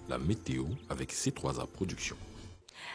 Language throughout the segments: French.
la météo avec C3A Productions.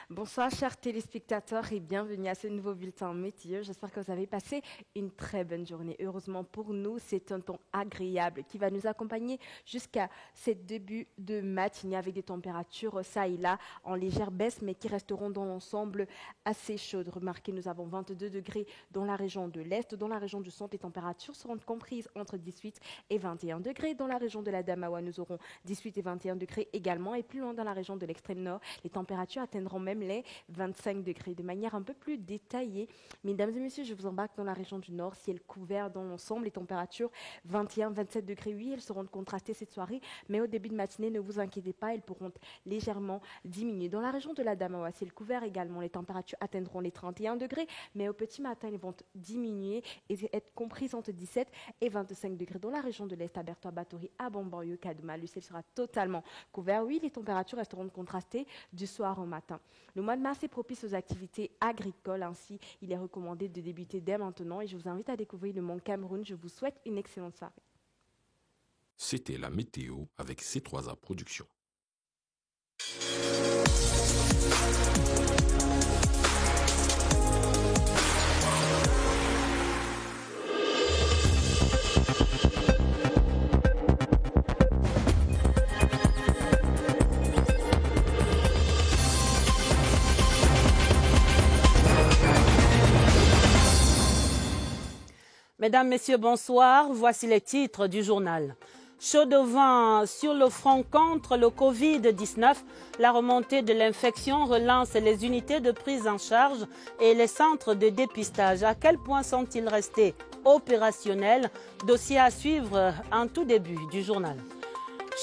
Bonsoir chers téléspectateurs et bienvenue à ce nouveau bulletin météo. J'espère que vous avez passé une très bonne journée. Heureusement pour nous, c'est un temps agréable qui va nous accompagner jusqu'à ce début de matinée avec des températures ça et là en légère baisse mais qui resteront dans l'ensemble assez chaudes. Remarquez, nous avons 22 degrés dans la région de l'Est. Dans la région du centre, les températures seront comprises entre 18 et 21 degrés. Dans la région de la Damawa, nous aurons 18 et 21 degrés également. Et plus loin dans la région de l'extrême nord, les températures atteindront même les 25 degrés. De manière un peu plus détaillée, mesdames et messieurs, je vous embarque dans la région du nord, ciel couvert dans l'ensemble, les températures 21-27 degrés. Oui, elles seront contrastées cette soirée, mais au début de matinée, ne vous inquiétez pas, elles pourront légèrement diminuer. Dans la région de la Damawa, ciel couvert également, les températures atteindront les 31 degrés, mais au petit matin, elles vont diminuer et être comprises entre 17 et 25 degrés. Dans la région de l'Est, à Bertoua, Batory, à Bamboyo, Kaduma, le ciel sera totalement couvert. Oui, les températures resteront contrastées du soir au matin. Le mois de mars est propice aux activités agricoles, ainsi il est recommandé de débuter dès maintenant et je vous invite à découvrir le Mont Cameroun. Je vous souhaite une excellente soirée. C'était la météo avec C3A Productions. Mesdames, Messieurs, bonsoir. Voici les titres du journal. Chaud de vent sur le front contre le Covid-19. La remontée de l'infection relance les unités de prise en charge et les centres de dépistage. À quel point sont-ils restés opérationnels? Dossier à suivre en tout début du journal.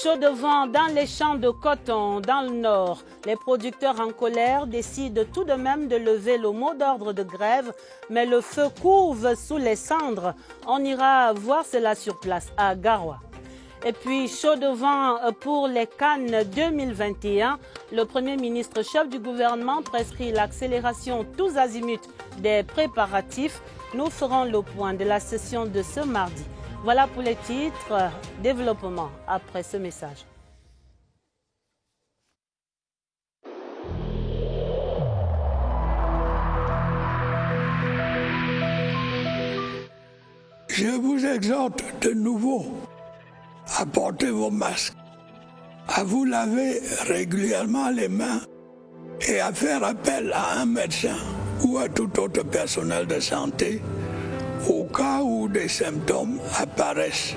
Chaud de vent dans les champs de coton dans le nord. Les producteurs en colère décident tout de même de lever le mot d'ordre de grève, mais le feu couvre sous les cendres. On ira voir cela sur place à Garoua. Et puis, chaud de vent pour les Cannes 2021. Le Premier ministre chef du gouvernement prescrit l'accélération tous azimuts des préparatifs. Nous ferons le point de la session de ce mardi. Voilà pour les titres. Développement après ce message. Je vous exhorte de nouveau à porter vos masques, à vous laver régulièrement les mains et à faire appel à un médecin ou à tout autre personnel de santé au cas où des symptômes apparaissent.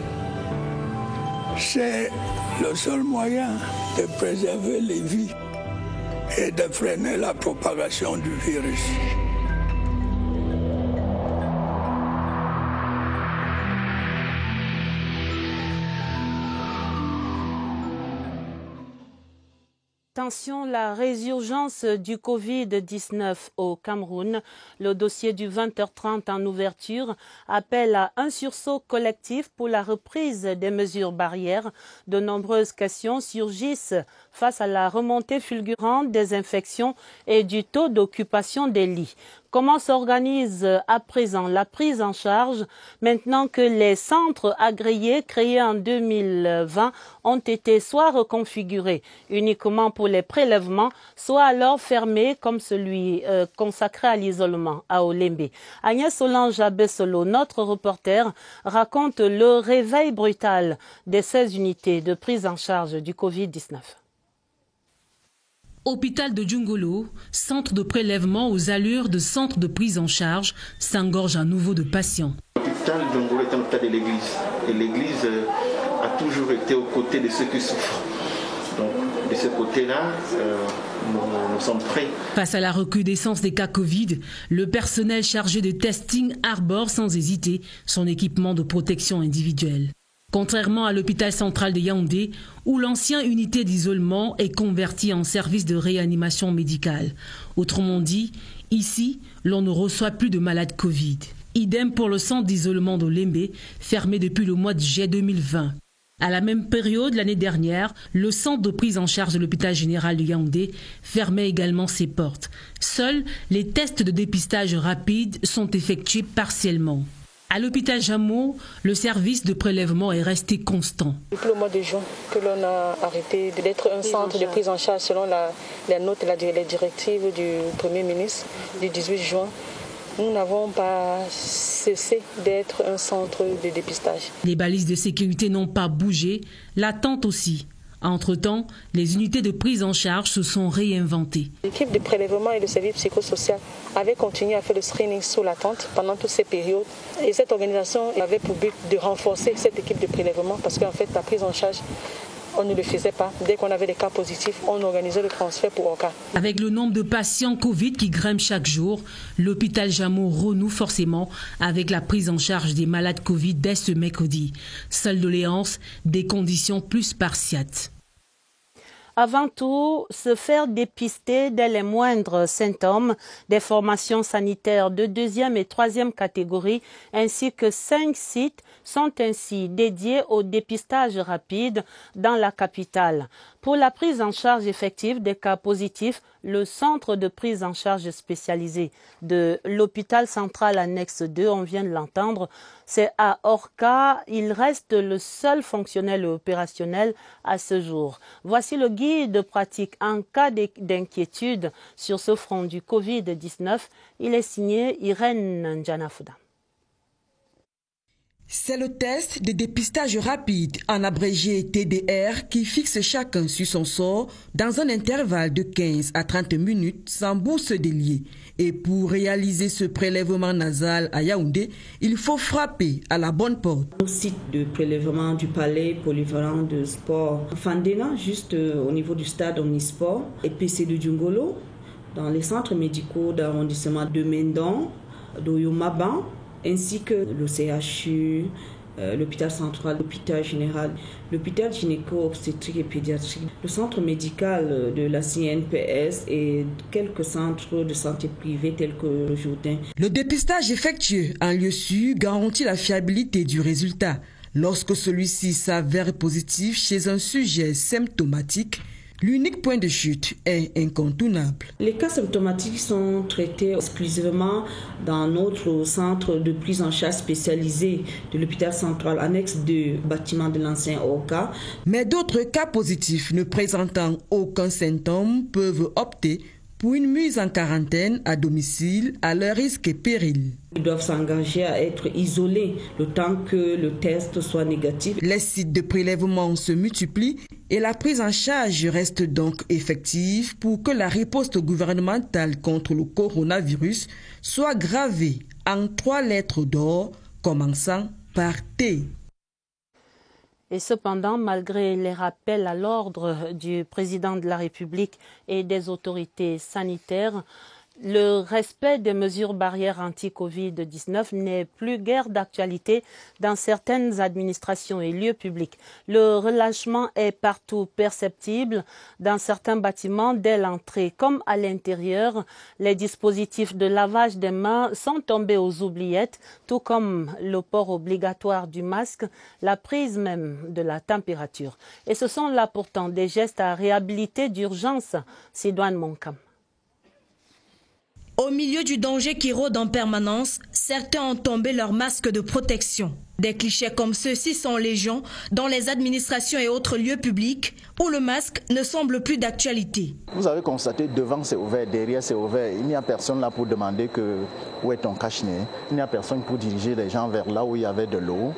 C'est le seul moyen de préserver les vies et de freiner la propagation du virus. Attention, la résurgence du Covid-19 au Cameroun. Le dossier du 20h30 en ouverture appelle à un sursaut collectif pour la reprise des mesures barrières. De nombreuses questions surgissent face à la remontée fulgurante des infections et du taux d'occupation des lits. Comment s'organise à présent la prise en charge maintenant que les centres agréés créés en 2020 ont été soit reconfigurés uniquement pour les prélèvements, soit alors fermés comme celui consacré à l'isolement à Olembe. Agnès Solange Abessolo, notre reporter, raconte le réveil brutal de ces unités de prise en charge du Covid-19. Hôpital de Djungolo, centre de prélèvement aux allures de centre de prise en charge, s'engorge à nouveau de patients. L'hôpital de Djungolo est un hôpital de l'Église. Et l'Église a toujours été aux côtés de ceux qui souffrent. Donc, de ce côté-là, nous sommes prêts. Face à la recrudescence des cas Covid, le personnel chargé de testing arbore sans hésiter son équipement de protection individuelle. Contrairement à l'hôpital central de Yaoundé, où l'ancienne unité d'isolement est convertie en service de réanimation médicale. Autrement dit, ici, l'on ne reçoit plus de malades Covid. Idem pour le centre d'isolement d'Olembe, fermé depuis le mois de juillet 2020. À la même période, l'année dernière, le centre de prise en charge de l'hôpital général de Yaoundé fermait également ses portes. Seuls les tests de dépistage rapide sont effectués partiellement. À l'hôpital Jameau, le service de prélèvement est resté constant. Depuis le mois de juin que l'on a arrêté d'être un centre de prise en charge selon les notes et les directives du Premier ministre du 18 juin, nous n'avons pas cessé d'être un centre de dépistage. Les balises de sécurité n'ont pas bougé, l'attente aussi. Entre-temps, les unités de prise en charge se sont réinventées. L'équipe de prélèvement et le service psychosocial avait continué à faire le screening sous la tente pendant toutes ces périodes. Et cette organisation avait pour but de renforcer cette équipe de prélèvement parce qu'en fait, la prise en charge, on ne le faisait pas. Dès qu'on avait des cas positifs, on organisait le transfert pour Oka. Avec le nombre de patients Covid qui grimpe chaque jour, l'hôpital Jameau renoue forcément avec la prise en charge des malades Covid dès ce mercredi. Seule doléance, des conditions plus spartiates. Avant tout, se faire dépister dès les moindres symptômes des formations sanitaires de 2e et 3e catégorie, ainsi que 5 sites sont ainsi dédiés au dépistage rapide dans la capitale. Pour la prise en charge effective des cas positifs, le centre de prise en charge spécialisé de l'hôpital central annexe 2, on vient de l'entendre, c'est à Orca. Il reste le seul fonctionnel opérationnel à ce jour. Voici le guide pratique en cas d'inquiétude sur ce front du Covid-19. Il est signé Irène Ndjanafouda. C'est le test de dépistage rapide, en abrégé TDR, qui fixe chacun sur son sort dans un intervalle de 15 à 30 minutes sans bourse déliée. Et pour réaliser ce prélèvement nasal à Yaoundé, il faut frapper à la bonne porte. Au site de prélèvement du palais polyvalent de sport Fandena, juste au niveau du stade Omnisport, et PC de Djungolo, dans les centres médicaux d'arrondissement de Mendon, d'Oyomaban, ainsi que le CHU, l'hôpital central, l'hôpital général, l'hôpital gynéco-obstétrique et pédiatrique, le centre médical de la CNPS et quelques centres de santé privés tels que le Jourdain. Le dépistage effectué en lieu sûr garantit la fiabilité du résultat. Lorsque celui-ci s'avère positif chez un sujet symptomatique, l'unique point de chute est incontournable. Les cas symptomatiques sont traités exclusivement dans notre centre de prise en charge spécialisé de l'hôpital central annexe 2, bâtiment de l'ancien ORCA. Mais d'autres cas positifs ne présentant aucun symptôme peuvent opter pour une mise en quarantaine à domicile à leur risque et péril. Ils doivent s'engager à être isolés le temps que le test soit négatif. Les sites de prélèvement se multiplient et la prise en charge reste donc effective pour que la riposte gouvernementale contre le coronavirus soit gravée en 3 lettres d'or, commençant par T. Et cependant, malgré les rappels à l'ordre du président de la République et des autorités sanitaires, le respect des mesures barrières anti-Covid-19 n'est plus guère d'actualité dans certaines administrations et lieux publics. Le relâchement est partout perceptible dans certains bâtiments dès l'entrée comme à l'intérieur. Les dispositifs de lavage des mains sont tombés aux oubliettes, tout comme le port obligatoire du masque, la prise même de la température. Et ce sont là pourtant des gestes à réhabiliter d'urgence, Sidoine Monkam. Au milieu du danger qui rôde en permanence, certains ont tombé leur masque de protection. Des clichés comme ceux-ci sont légion dans les administrations et autres lieux publics où le masque ne semble plus d'actualité. Vous avez constaté, devant c'est ouvert, derrière c'est ouvert. Il n'y a personne là pour demander où est ton cache-nez. Il n'y a personne pour diriger les gens vers là où il y avait de l'eau.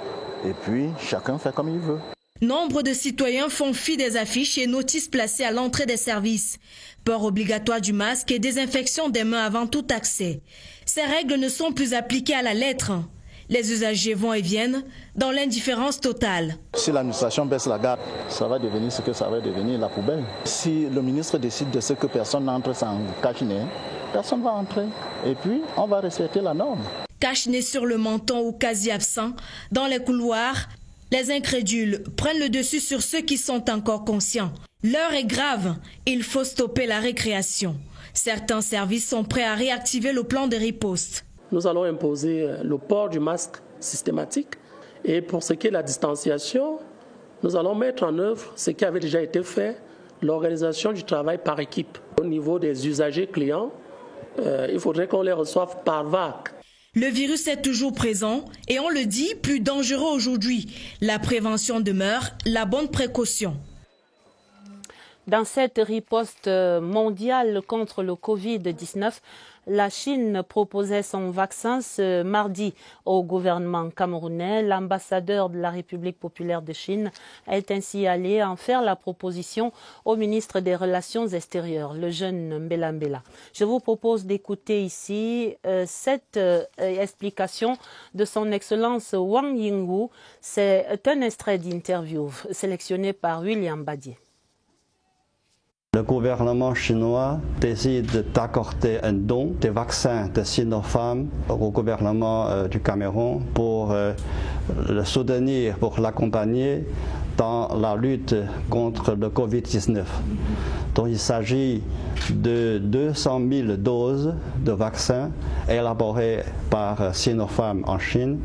Et puis, chacun fait comme il veut. Nombre de citoyens font fi des affiches et notices placées à l'entrée des services. Port obligatoire du masque et désinfection des mains avant tout accès. Ces règles ne sont plus appliquées à la lettre. Les usagers vont et viennent dans l'indifférence totale. Si l'administration baisse la garde, ça va devenir ce que ça va devenir, la poubelle. Si le ministre décide de ce que personne n'entre sans cache-nez, personne ne va entrer. Et puis, on va respecter la norme. Cache-nez sur le menton ou quasi absent, dans les couloirs, les incrédules prennent le dessus sur ceux qui sont encore conscients. L'heure est grave, il faut stopper la récréation. Certains services sont prêts à réactiver le plan de riposte. Nous allons imposer le port du masque systématique et pour ce qui est de la distanciation, nous allons mettre en œuvre ce qui avait déjà été fait, l'organisation du travail par équipe. Au niveau des usagers clients, il faudrait qu'on les reçoive par vague. Le virus est toujours présent et on le dit, plus dangereux aujourd'hui. La prévention demeure la bonne précaution. Dans cette riposte mondiale contre le Covid-19, la Chine proposait son vaccin ce mardi au gouvernement camerounais. L'ambassadeur de la République populaire de Chine est ainsi allé en faire la proposition au ministre des Relations extérieures, le jeune Mbela Mbela. Je vous propose d'écouter ici cette explication de son Excellence Wang Yingwu. C'est un extrait d'interview sélectionné par William Badier. Le gouvernement chinois décide d'accorder un don des vaccins de Sinopharm au gouvernement du Cameroun pour le soutenir, pour l'accompagner dans la lutte contre le Covid-19. Donc il s'agit de 200 000 doses de vaccins élaborés par Sinopharm en Chine.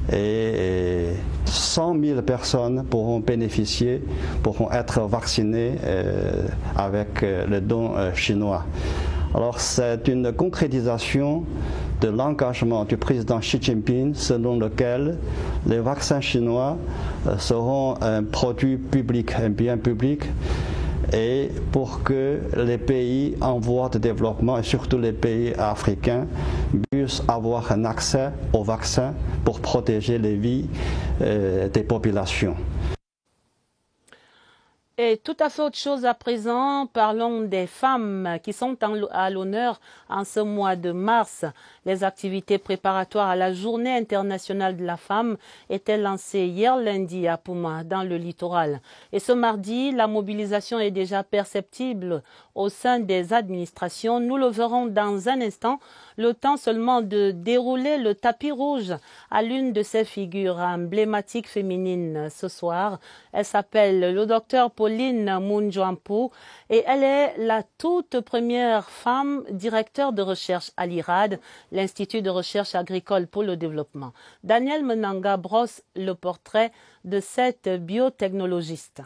Et 100 000 personnes pourront bénéficier, pourront être vaccinées avec le don chinois. Alors c'est une concrétisation de l'engagement du président Xi Jinping selon lequel les vaccins chinois seront un produit public, un bien public, et pour que les pays en voie de développement et surtout les pays africains puissent avoir un accès aux vaccins pour protéger les vies des populations. Et tout à fait autre chose à présent, parlons des femmes qui sont à l'honneur en ce mois de mars. Les activités préparatoires à la Journée internationale de la femme étaient lancées hier lundi à Pouma, dans le littoral. Et ce mardi, la mobilisation est déjà perceptible au sein des administrations. Nous le verrons dans un instant, le temps seulement de dérouler le tapis rouge à l'une de ces figures emblématiques féminines ce soir. Elle s'appelle le docteur Pauline Munjoampou et elle est la toute première femme directeur de recherche à l'IRAD, l'Institut de recherche agricole pour le développement. Daniel Menanga brosse le portrait de cette biotechnologiste.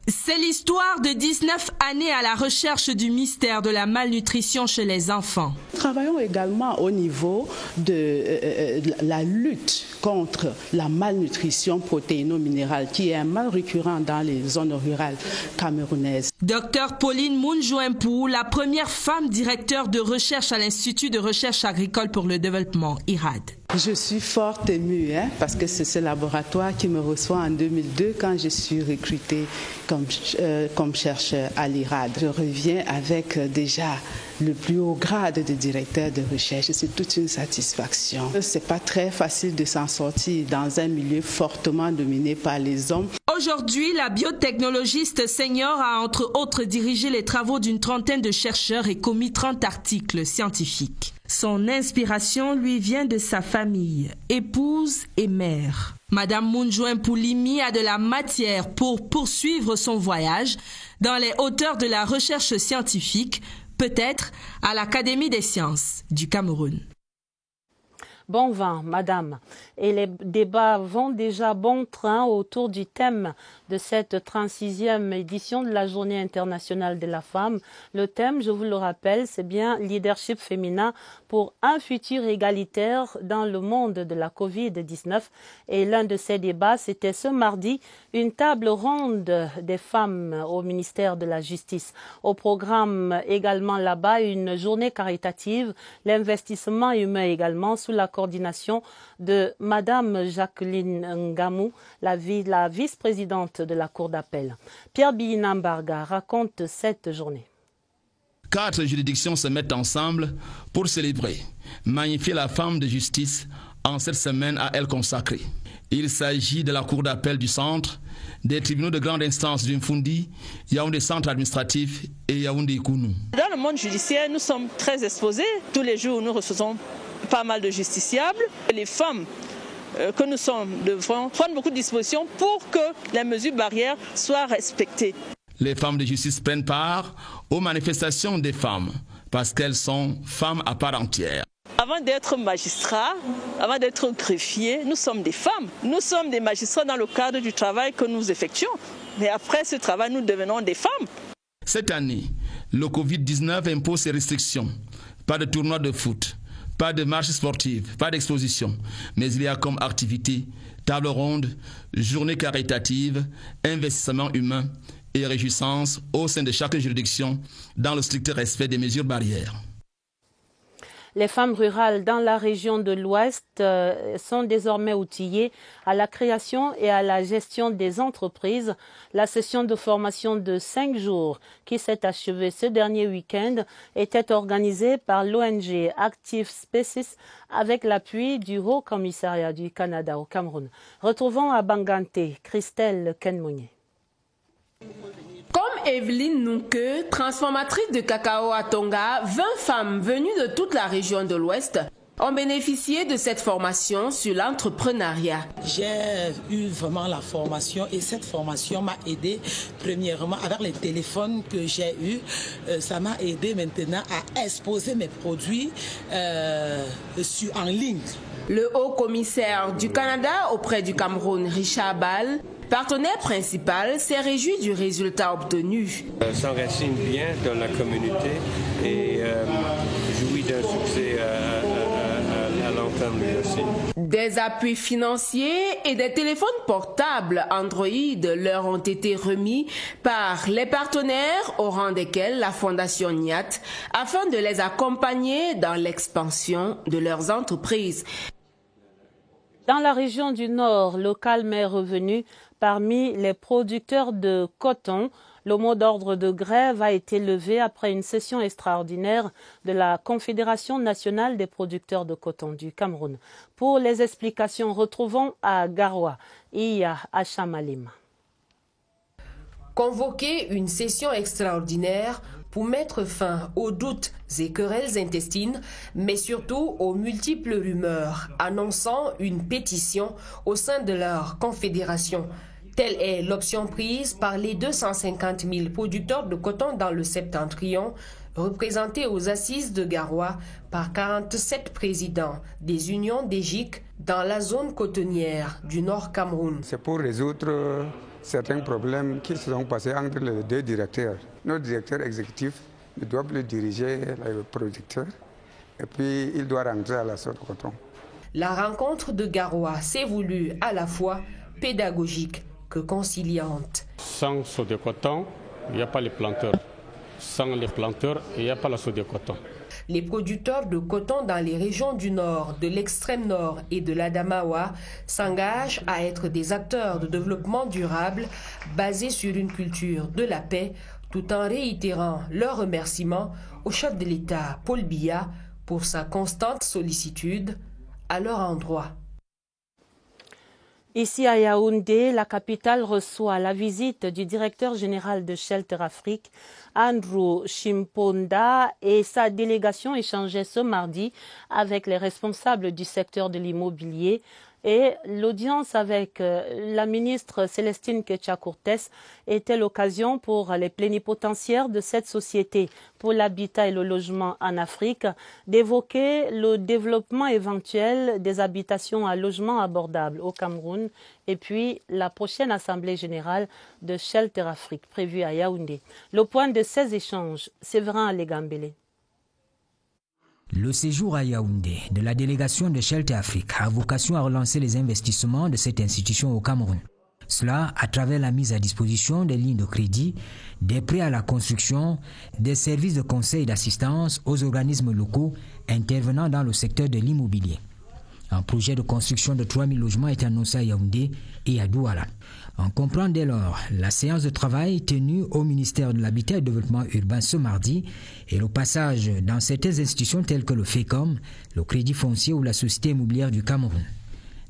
C'est l'histoire de 19 années à la recherche du mystère de la malnutrition chez les enfants. Travaillons également au niveau de la lutte contre la malnutrition protéino-minérale qui est un mal récurrent dans les zones rurales camerounaises. Docteur Pauline Munjoampou, la première femme directeur de recherche à l'Institut de recherche agricole pour le développement, IRAD. Je suis fort émue parce que c'est ce laboratoire qui me reçoit en 2002 quand je suis recrutée comme chercheur à l'IRAD. Je reviens avec déjà le plus haut grade de directeur de recherche. C'est toute une satisfaction. C'est pas très facile de s'en sortir dans un milieu fortement dominé par les hommes. Aujourd'hui, la biotechnologiste senior a entre autres dirigé les travaux d'une trentaine de chercheurs et commis 30 articles scientifiques. Son inspiration lui vient de sa famille, épouse et mère. Madame Munjoampou Limi a de la matière pour poursuivre son voyage dans les hauteurs de la recherche scientifique, peut-être à l'Académie des sciences du Cameroun. Bon vent, madame. Et les débats vont déjà bon train autour du thème de cette 36e édition de la Journée internationale de la femme. Le thème, je vous le rappelle, c'est bien leadership féminin pour un futur égalitaire dans le monde de la Covid-19. Et l'un de ces débats, c'était ce mardi, une table ronde des femmes au ministère de la Justice. Au programme également là-bas, une journée caritative, l'investissement humain également sous la coordination de Madame Jacqueline Ngamou, la vice-présidente de la Cour d'appel. Pierre Biinambarga raconte cette journée. 4 juridictions se mettent ensemble pour célébrer, magnifier la femme de justice en cette semaine à elle consacrée. Il s'agit de la Cour d'appel du centre, des tribunaux de grande instance du Mfundi, Yaoundé centre administratif et Yaoundé Kounou. Dans le monde judiciaire, nous sommes très exposés. Tous les jours, nous recevons pas mal de justiciables. Les femmes que nous sommes devront prendre beaucoup de dispositions pour que les mesures barrières soient respectées. Les femmes de justice prennent part aux manifestations des femmes parce qu'elles sont femmes à part entière. Avant d'être magistrats, avant d'être greffiers, nous sommes des femmes. Nous sommes des magistrats dans le cadre du travail que nous effectuons. Mais après ce travail, nous devenons des femmes. Cette année, le Covid-19 impose ses restrictions. Pas de tournoi de foot, Pas de marche sportive, pas d'exposition, mais il y a comme activité table ronde, journée caritative, investissement humain et réjouissance au sein de chaque juridiction dans le strict respect des mesures barrières. Les femmes rurales dans la région de l'Ouest sont désormais outillées à la création et à la gestion des entreprises. La session de formation de 5 jours qui s'est achevée ce dernier week-end était organisée par l'ONG Active Spaces avec l'appui du Haut Commissariat du Canada au Cameroun. Retrouvons à Bangante Christelle Kenmounié. Comme Evelyne Nouke, transformatrice de cacao à Tonga, 20 femmes venues de toute la région de l'Ouest ont bénéficié de cette formation sur l'entrepreneuriat. J'ai eu vraiment la formation et cette formation m'a aidé premièrement avec les téléphones que j'ai eus. Ça m'a aidé maintenant à exposer mes produits en ligne. Le haut commissaire du Canada auprès du Cameroun, Richard Ball, partenaire principal, s'est réjoui du résultat obtenu. S'enracine bien dans la communauté et jouit d'un succès à long terme aussi. Des appuis financiers et des téléphones portables Android leur ont été remis par les partenaires au rang desquels la Fondation NIAT afin de les accompagner dans l'expansion de leurs entreprises. Dans la région du Nord, le calme est revenu parmi les producteurs de coton. Le mot d'ordre de grève a été levé après une session extraordinaire de la Confédération nationale des producteurs de coton du Cameroun. Pour les explications, retrouvons à Garoua, Iya Achamalim. Convoquer une session extraordinaire pour mettre fin aux doutes et querelles intestines, mais surtout aux multiples rumeurs annonçant une pétition au sein de leur confédération. Telle est l'option prise par les 250 000 producteurs de coton dans le septentrion, représentés aux assises de Garoua par 47 présidents des unions d'EGIC dans la zone cotonnière du Nord Cameroun. C'est pour résoudre certains problèmes qui se sont passés entre les deux directeurs. Notre directeur exécutif doit plus diriger les producteurs et puis il doit rentrer à la sorte de coton. La rencontre de Garoua s'est voulue à la fois pédagogique que conciliante. Sans seau de coton, il n'y a pas les planteurs. Sans les planteurs, il n'y a pas la seau de coton. Les producteurs de coton dans les régions du Nord, de l'extrême Nord et de l'Adamawa s'engagent à être des acteurs de développement durable basés sur une culture de la paix, tout en réitérant leurs remerciements au chef de l'État, Paul Biya, pour sa constante sollicitude à leur endroit. Ici à Yaoundé, la capitale reçoit la visite du directeur général de Shelter Afrique, Andrew Chimponda, et sa délégation échangeait ce mardi avec les responsables du secteur de l'immobilier. Et l'audience avec la ministre Célestine Ketcha-Courtès était l'occasion pour les plénipotentiaires de cette société pour l'habitat et le logement en Afrique d'évoquer le développement éventuel des habitations à logement abordable au Cameroun et puis la prochaine assemblée générale de Shelter Afrique prévue à Yaoundé. Le point de ces échanges, Séverin Alégambélé. Le séjour à Yaoundé de la délégation de Shelter Afrique a vocation à relancer les investissements de cette institution au Cameroun. Cela à travers la mise à disposition des lignes de crédit, des prêts à la construction, des services de conseil et d'assistance aux organismes locaux intervenant dans le secteur de l'immobilier. Un projet de construction de 3000 logements est annoncé à Yaoundé et à Douala. On comprend dès lors la séance de travail tenue au ministère de l'Habitat et du Développement urbain ce mardi et le passage dans certaines institutions telles que le FECOM, le Crédit foncier ou la Société immobilière du Cameroun.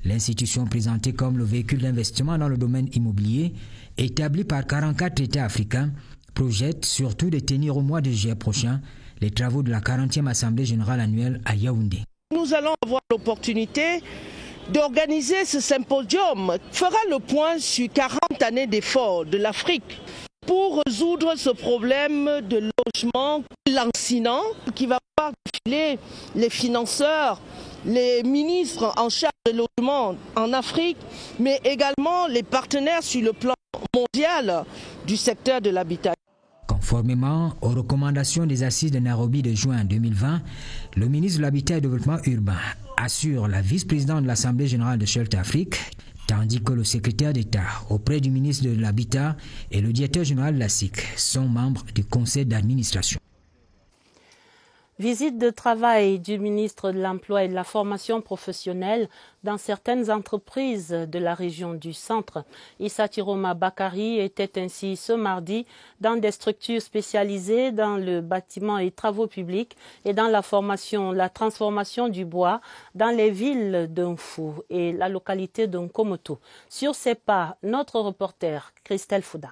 L'institution présentée comme le véhicule d'investissement dans le domaine immobilier, établi par 44 États africains, projette surtout de tenir au mois de juillet prochain les travaux de la 40e Assemblée générale annuelle à Yaoundé. Nous allons avoir l'opportunité d'organiser ce symposium, fera le point sur 40 années d'efforts de l'Afrique pour résoudre ce problème de logement lancinant qui va voir défiler les financeurs, les ministres en charge de logement en Afrique, mais également les partenaires sur le plan mondial du secteur de l'habitat. Conformément aux recommandations des assises de Nairobi de juin 2020, le ministre de l'Habitat et du Développement urbain assure la vice-présidente de l'Assemblée générale de Shelter Afrique, tandis que le secrétaire d'État auprès du ministre de l'Habitat et le directeur général de la SIC sont membres du conseil d'administration. Visite de travail du ministre de l'Emploi et de la Formation professionnelle dans certaines entreprises de la région du centre. Issa Tiroma Bakari était ainsi ce mardi dans des structures spécialisées dans le bâtiment et travaux publics et dans la transformation du bois dans les villes d'Unfu et la localité d'Nkomoto. Sur ces pas, notre reporter Christelle Fouda.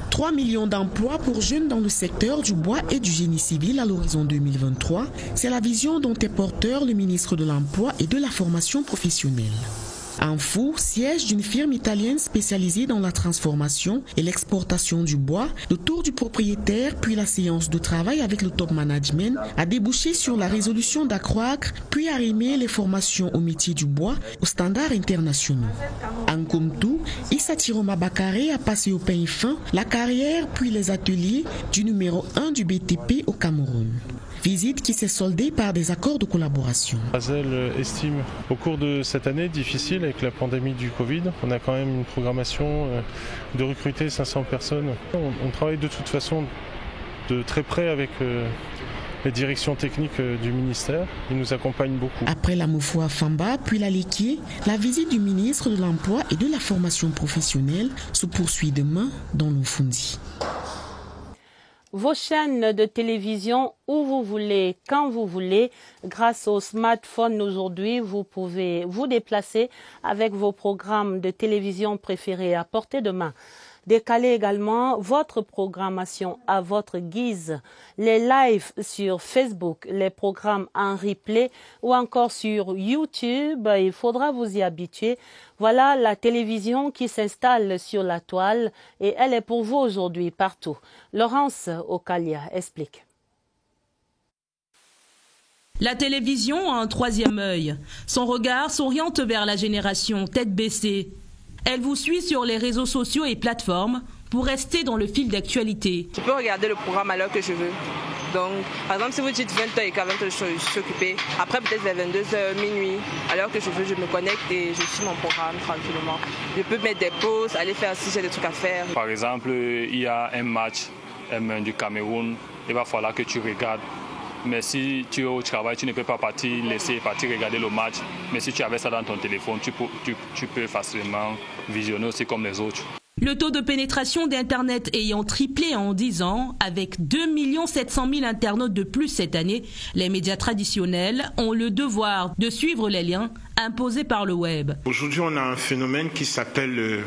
3 millions d'emplois pour jeunes dans le secteur du bois et du génie civil à l'horizon 2023, c'est la vision dont est porteur le ministre de l'Emploi et de la Formation professionnelle. Unfu, siège d'une firme italienne spécialisée dans la transformation et l'exportation du bois, le tour du propriétaire puis la séance de travail avec le top management a débouché sur la résolution d'accroître puis arrimer les formations au métier du bois aux standards internationaux. En comme tout, Issa Tiroma Bakare a passé au peigne fin la carrière puis les ateliers du numéro 1 du BTP au Cameroun. Visite qui s'est soldée par des accords de collaboration. Azel estime au cours de cette année difficile avec la pandémie du Covid, on a quand même une programmation de recruter 500 personnes. On travaille de toute façon de très près avec les directions techniques du ministère. Ils nous accompagnent beaucoup. Après la Moufouа Famba puis la Léquier, la visite du ministre de l'Emploi et de la Formation professionnelle se poursuit demain dans l'Ofundi. Vos chaînes de télévision où vous voulez, quand vous voulez. Grâce au smartphone aujourd'hui, vous pouvez vous déplacer avec vos programmes de télévision préférés à portée de main. Décalez également votre programmation à votre guise. Les lives sur Facebook, les programmes en replay ou encore sur YouTube, il faudra vous y habituer. Voilà la télévision qui s'installe sur la toile et elle est pour vous aujourd'hui partout. Laurence Okalia explique. La télévision a un troisième œil. Son regard s'oriente vers la génération tête baissée. Elle vous suit sur les réseaux sociaux et plateformes pour rester dans le fil d'actualité. Je peux regarder le programme à l'heure que je veux. Donc, par exemple, si vous dites 20h et qu'à 20h je suis occupée, après peut-être vers 22h, minuit, à l'heure que je veux, je me connecte et je suis mon programme tranquillement. Je peux mettre des pauses, aller faire si j'ai des trucs à faire. Par exemple, il y a un match du Cameroun, il va falloir que tu regardes. Mais si tu es au travail, tu ne peux pas laisser partir regarder le match. Mais si tu avais ça dans ton téléphone, tu peux facilement visionner aussi comme les autres. Le taux de pénétration d'Internet ayant triplé en 10 ans, avec 2 700 000 internautes de plus cette année, les médias traditionnels ont le devoir de suivre les liens imposés par le web. Aujourd'hui, on a un phénomène qui s'appelle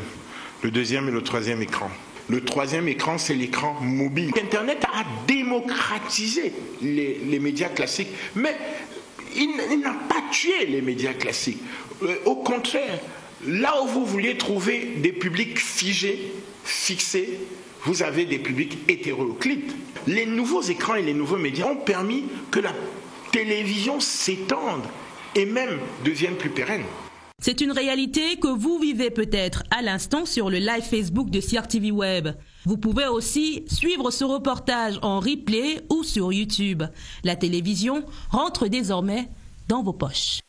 le deuxième et le troisième écran. Le troisième écran, c'est l'écran mobile. Internet a démocratisé les médias classiques, mais il n'a pas tué les médias classiques. Au contraire, là où vous vouliez trouver des publics fixés, vous avez des publics hétéroclites. Les nouveaux écrans et les nouveaux médias ont permis que la télévision s'étende et même devienne plus pérenne. C'est une réalité que vous vivez peut-être à l'instant sur le live Facebook de CRTV Web. Vous pouvez aussi suivre ce reportage en replay ou sur YouTube. La télévision rentre désormais dans vos poches.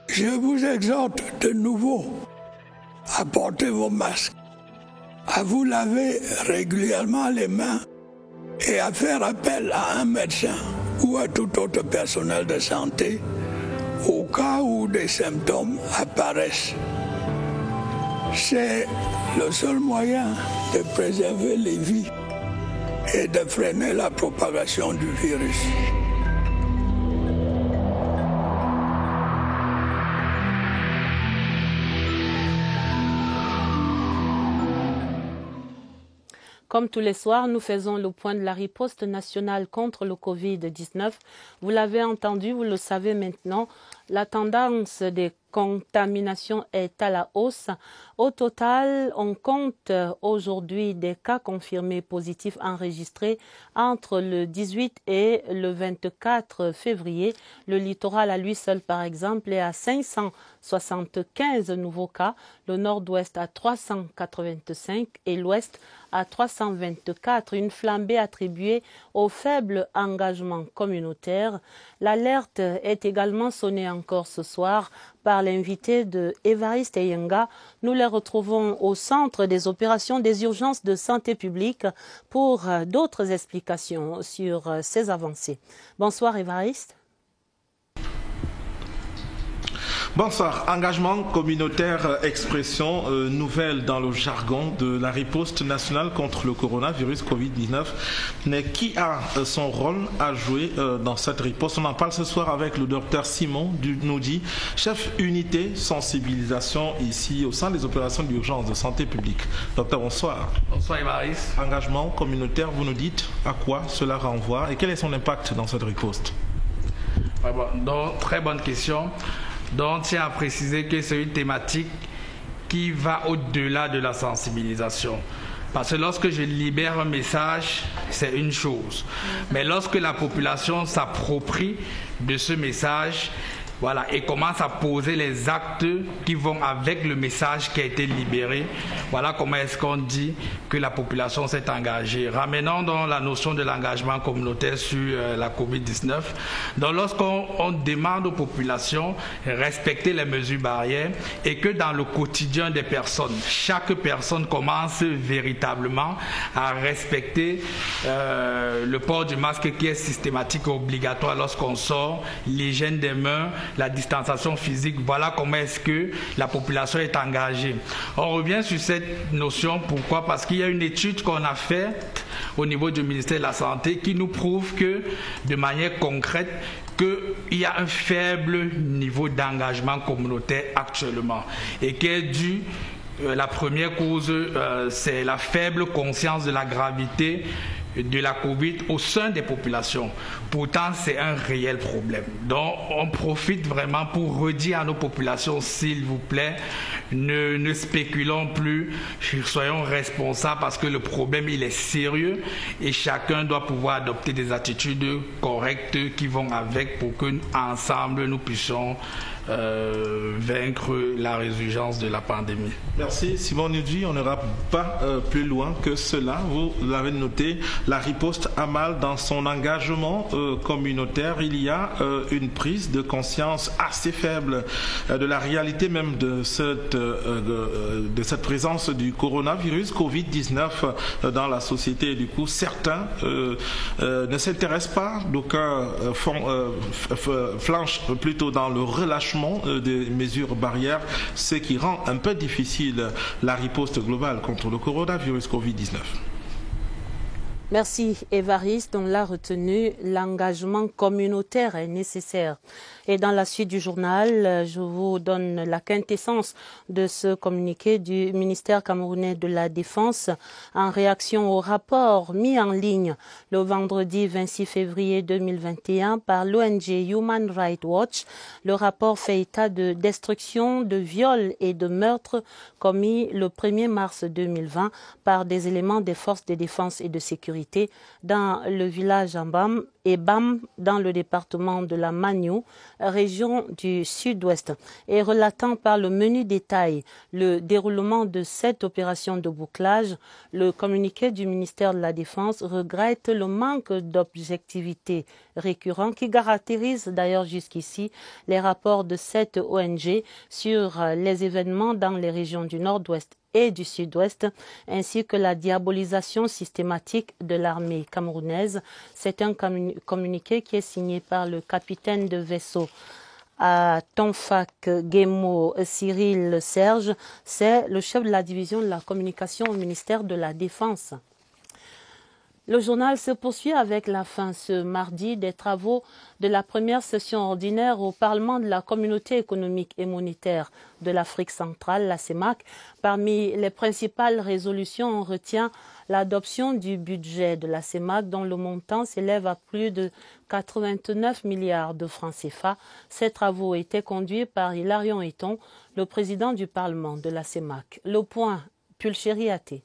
Je vous exhorte de nouveau à porter vos masques, à vous laver régulièrement les mains et à faire appel à un médecin ou à tout autre personnel de santé au cas où des symptômes apparaissent. C'est le seul moyen de préserver les vies et de freiner la propagation du virus. Comme tous les soirs, nous faisons le point de la riposte nationale contre le Covid-19. Vous l'avez entendu, vous le savez maintenant, la tendance des contamination est à la hausse. Au total, on compte aujourd'hui des cas confirmés positifs enregistrés entre le 18 et le 24 février. Le littoral à lui seul, par exemple, est à 575 nouveaux cas, le nord-ouest à 385 et l'ouest à 324, une flambée attribuée au faible engagement communautaire. L'alerte est également sonnée encore ce soir par l'invité de Évariste Eyenga. Nous les retrouvons au centre des opérations des urgences de santé publique pour d'autres explications sur ces avancées. Bonsoir Évariste. Bonsoir. Engagement communautaire, expression nouvelle dans le jargon de la riposte nationale contre le coronavirus Covid-19. Mais qui a son rôle à jouer dans cette riposte? On en parle ce soir avec le docteur Simon Dunoudi, chef unité sensibilisation ici au sein des opérations d'urgence de santé publique. Docteur, bonsoir. Bonsoir Évariste. Engagement communautaire, vous nous dites à quoi cela renvoie et quel est son impact dans cette riposte? Donc, très bonne question. Donc, je tiens à préciser que c'est une thématique qui va au-delà de la sensibilisation. Parce que lorsque je libère un message, c'est une chose. Mais lorsque la population s'approprie de ce message, voilà, et commence à poser les actes qui vont avec le message qui a été libéré. Voilà comment est-ce qu'on dit que la population s'est engagée. Ramenons donc la notion de l'engagement communautaire sur la COVID-19. Donc lorsqu'on demande aux populations de respecter les mesures barrières et que dans le quotidien des personnes, chaque personne commence véritablement à respecter le port du masque qui est systématique et obligatoire lorsqu'on sort, l'hygiène des mains, la distanciation physique, voilà comment est-ce que la population est engagée. On revient sur cette notion, pourquoi? Parce qu'il y a une étude qu'on a faite au niveau du ministère de la Santé qui nous prouve que, de manière concrète, qu'il y a un faible niveau d'engagement communautaire actuellement et qui est dû, la première cause, c'est la faible conscience de la gravité de la Covid au sein des populations. Pourtant, c'est un réel problème. Donc, on profite vraiment pour redire à nos populations, s'il vous plaît, ne spéculons plus, soyons responsables parce que le problème, il est sérieux et chacun doit pouvoir adopter des attitudes correctes qui vont avec pour que ensemble nous puissions vaincre la résurgence de la pandémie. Merci Simon Nudji. On n'ira pas plus loin que cela. Vous l'avez noté, la riposte a mal dans son engagement communautaire. Il y a une prise de conscience assez faible de la réalité même de cette présence du coronavirus Covid-19 dans la société. Et du coup, certains ne s'intéressent pas, d'aucuns flanchent plutôt dans le relâchement des mesures barrières, ce qui rend un peu difficile la riposte globale contre le coronavirus Covid-19. Merci Évariste. On l'a retenu, l'engagement communautaire est nécessaire. Et dans la suite du journal, je vous donne la quintessence de ce communiqué du ministère camerounais de la Défense en réaction au rapport mis en ligne le vendredi 26 février 2021 par l'ONG Human Rights Watch. Le rapport fait état de destruction, de viols et de meurtres commis le 1er mars 2020 par des éléments des forces de défense et de sécurité dans le village Ambam et Bam dans le département de la Magno, région du sud-ouest, et relatant par le menu détail le déroulement de cette opération de bouclage, le communiqué du ministère de la Défense regrette le manque d'objectivité récurrent qui caractérise d'ailleurs jusqu'ici les rapports de cette ONG sur les événements dans les régions du nord-ouest et du sud-ouest, ainsi que la diabolisation systématique de l'armée camerounaise. C'est un communiqué qui est signé par le capitaine de vaisseau à Tonfac Guémo Cyril Serge. C'est le chef de la division de la communication au ministère de la Défense. Le journal se poursuit avec la fin ce mardi des travaux de la première session ordinaire au Parlement de la Communauté économique et monétaire de l'Afrique centrale, la CEMAC. Parmi les principales résolutions, on retient l'adoption du budget de la CEMAC dont le montant s'élève à plus de 89 milliards de francs CFA. Ces travaux étaient conduits par Hilarion Eton, le président du Parlement de la CEMAC. Le point, Pulchéri Athé.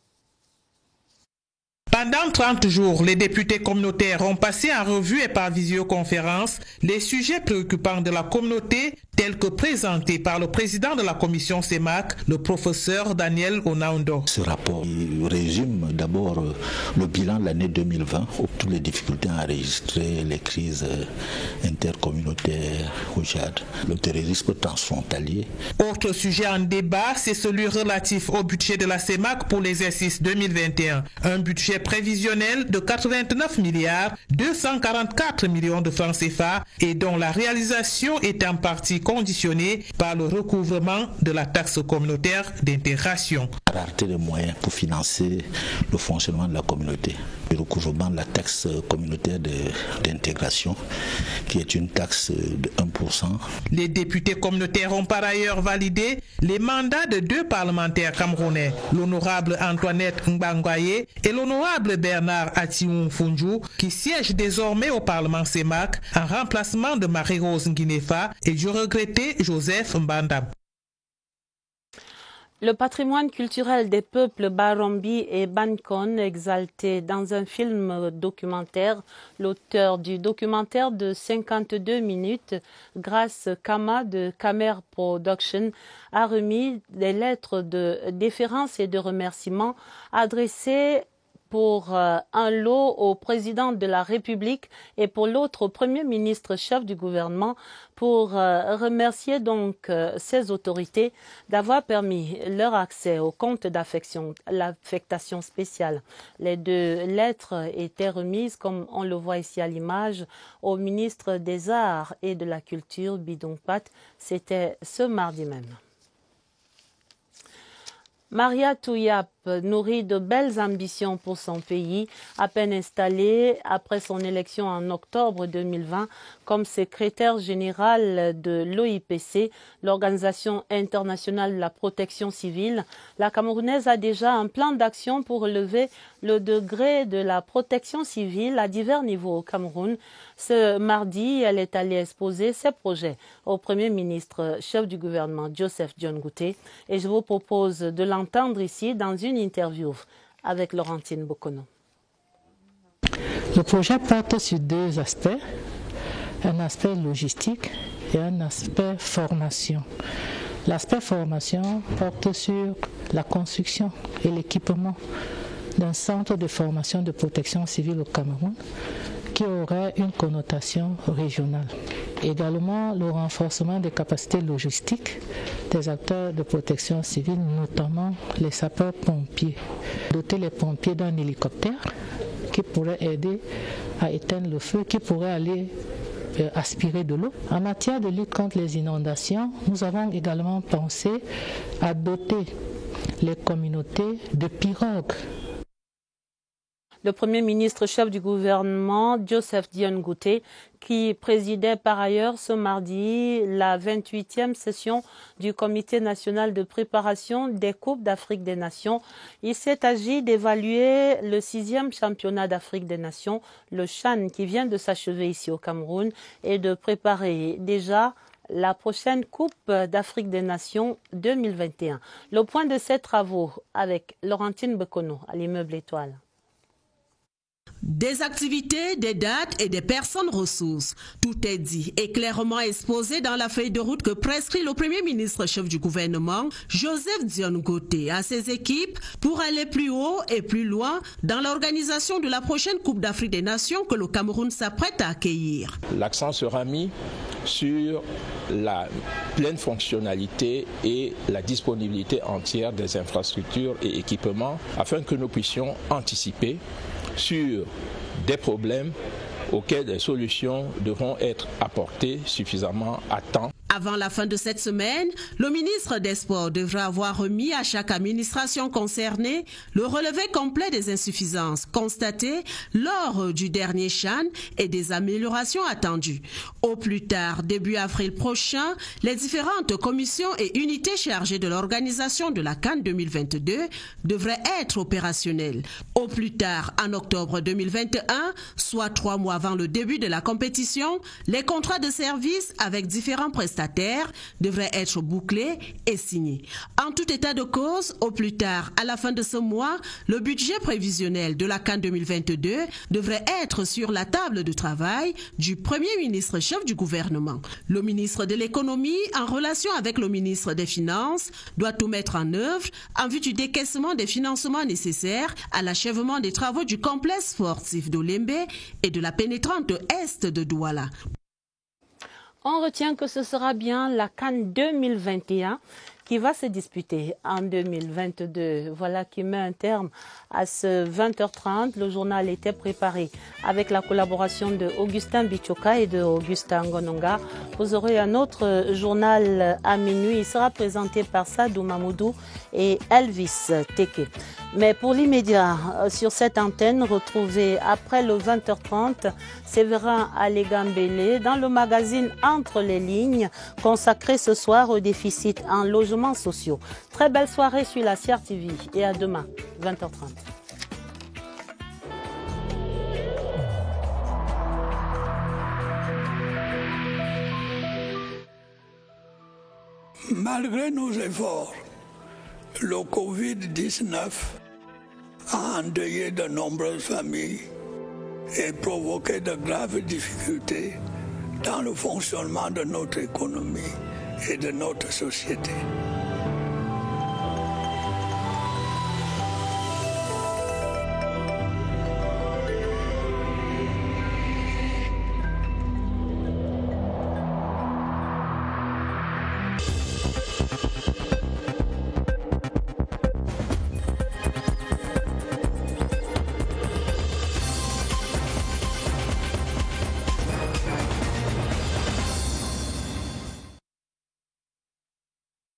Pendant 30 jours, les députés communautaires ont passé en revue et par visioconférence les sujets préoccupants de la communauté tels que présentés par le président de la commission CEMAC, le professeur Daniel Onaundo. Ce rapport résume d'abord le bilan de l'année 2020, où toutes les difficultés enregistrées, les crises intercommunautaires au Tchad, le terrorisme transfrontalier. Autre sujet en débat, c'est celui relatif au budget de la CEMAC pour l'exercice 2021. Un budget prévisionnel de 89 milliards 244 millions de francs CFA et dont la réalisation est en partie conditionnée par le recouvrement de la taxe communautaire d'intégration. Rareté de moyens pour financer le fonctionnement de la communauté. Le recouvrement de la taxe communautaire d'intégration qui est une taxe de 1%. Les députés communautaires ont par ailleurs validé les mandats de 2 parlementaires camerounais, l'honorable Antoinette Mbangwaye et l'honorable Bernard Atioun Funju, qui siègent désormais au Parlement CEMAC en remplacement de Marie-Rose Nguinefa et du regretté Joseph Mbandab. Le patrimoine culturel des peuples Barombi et Bankon exalté dans un film documentaire. L'auteur du documentaire de 52 minutes, Grace Kama de Kamer Production, a remis des lettres de déférence et de remerciement adressées pour un lot au président de la République et pour l'autre au Premier ministre chef du gouvernement pour remercier donc ces autorités d'avoir permis leur accès au compte l'affectation spéciale. Les 2 lettres étaient remises, comme on le voit ici à l'image, au ministre des Arts et de la Culture, Bidong Pat. C'était ce mardi même. Maria Touyap nourrit de belles ambitions pour son pays, à peine installée après son élection en octobre 2020 comme secrétaire générale de l'OIPC, l'Organisation internationale de la protection civile. La Camerounaise a déjà un plan d'action pour relever le degré de la protection civile à divers niveaux au Cameroun. Ce mardi, elle est allée exposer ses projets au Premier ministre chef du gouvernement, Joseph Dion Ngouté, et je vous propose de l'entendre ici dans une interview avec Laurentine Bokono. Le projet porte sur 2 aspects, un aspect logistique et un aspect formation. L'aspect formation porte sur la construction et l'équipement d'un centre de formation de protection civile au Cameroun qui aurait une connotation régionale. Également le renforcement des capacités logistiques des acteurs de protection civile, notamment les sapeurs-pompiers. Doter les pompiers d'un hélicoptère qui pourrait aider à éteindre le feu, qui pourrait aller aspirer de l'eau. En matière de lutte contre les inondations, nous avons également pensé à doter les communautés de pirogues. Le Premier ministre chef du gouvernement, Joseph Dion Ngouté, qui présidait par ailleurs ce mardi la 28e session du Comité national de préparation des Coupes d'Afrique des Nations. Il s'est agi d'évaluer le 6e championnat d'Afrique des Nations, le CHAN, qui vient de s'achever ici au Cameroun, et de préparer déjà la prochaine Coupe d'Afrique des Nations 2021. Le point de ces travaux avec Laurentine Bokono à l'immeuble Étoile. Des activités, des dates et des personnes ressources. Tout est dit et clairement exposé dans la feuille de route que prescrit le Premier ministre chef du gouvernement, Joseph Dion Ngouté, à ses équipes pour aller plus haut et plus loin dans l'organisation de la prochaine Coupe d'Afrique des Nations que le Cameroun s'apprête à accueillir. L'accent sera mis sur la pleine fonctionnalité et la disponibilité entière des infrastructures et équipements afin que nous puissions anticiper sur des problèmes auxquels des solutions devront être apportées suffisamment à temps. Avant la fin de cette semaine, le ministre des Sports devra avoir remis à chaque administration concernée le relevé complet des insuffisances constatées lors du dernier CHAN et des améliorations attendues. Au plus tard, début avril prochain, les différentes commissions et unités chargées de l'organisation de la CAN 2022 devraient être opérationnelles. Au plus tard, en octobre 2021, soit 3 mois avant le début de la compétition, les contrats de service avec différents prestataires devraient être bouclés et signés. En tout état de cause, au plus tard, à la fin de ce mois, le budget prévisionnel de la CAN 2022 devrait être sur la table de travail du Premier ministre chef du gouvernement. Le ministre de l'économie, en relation avec le ministre des Finances, doit tout mettre en œuvre en vue du décaissement des financements nécessaires à l'achèvement des travaux du complexe sportif d'Olembe et de la pénétrante est de Douala. On retient que ce sera bien la CAN 2021 qui va se disputer en 2022. Voilà qui met un terme à ce 20h30. Le journal était préparé avec la collaboration de Augustin Bichoka et de Augustin Ngononga. Vous aurez un autre journal à minuit. Il sera présenté par Sadou Mamoudou et Elvis Teke. Mais pour l'immédiat, sur cette antenne, retrouvez après le 20h30 Séverin Alégambélé dans le magazine Entre les lignes, consacré ce soir au déficit en logements sociaux. Très belle soirée sur la CRTV et à demain, 20h30. Malgré nos efforts, le Covid-19 a endeuillé de nombreuses familles et provoqué de graves difficultés dans le fonctionnement de notre économie et de notre société.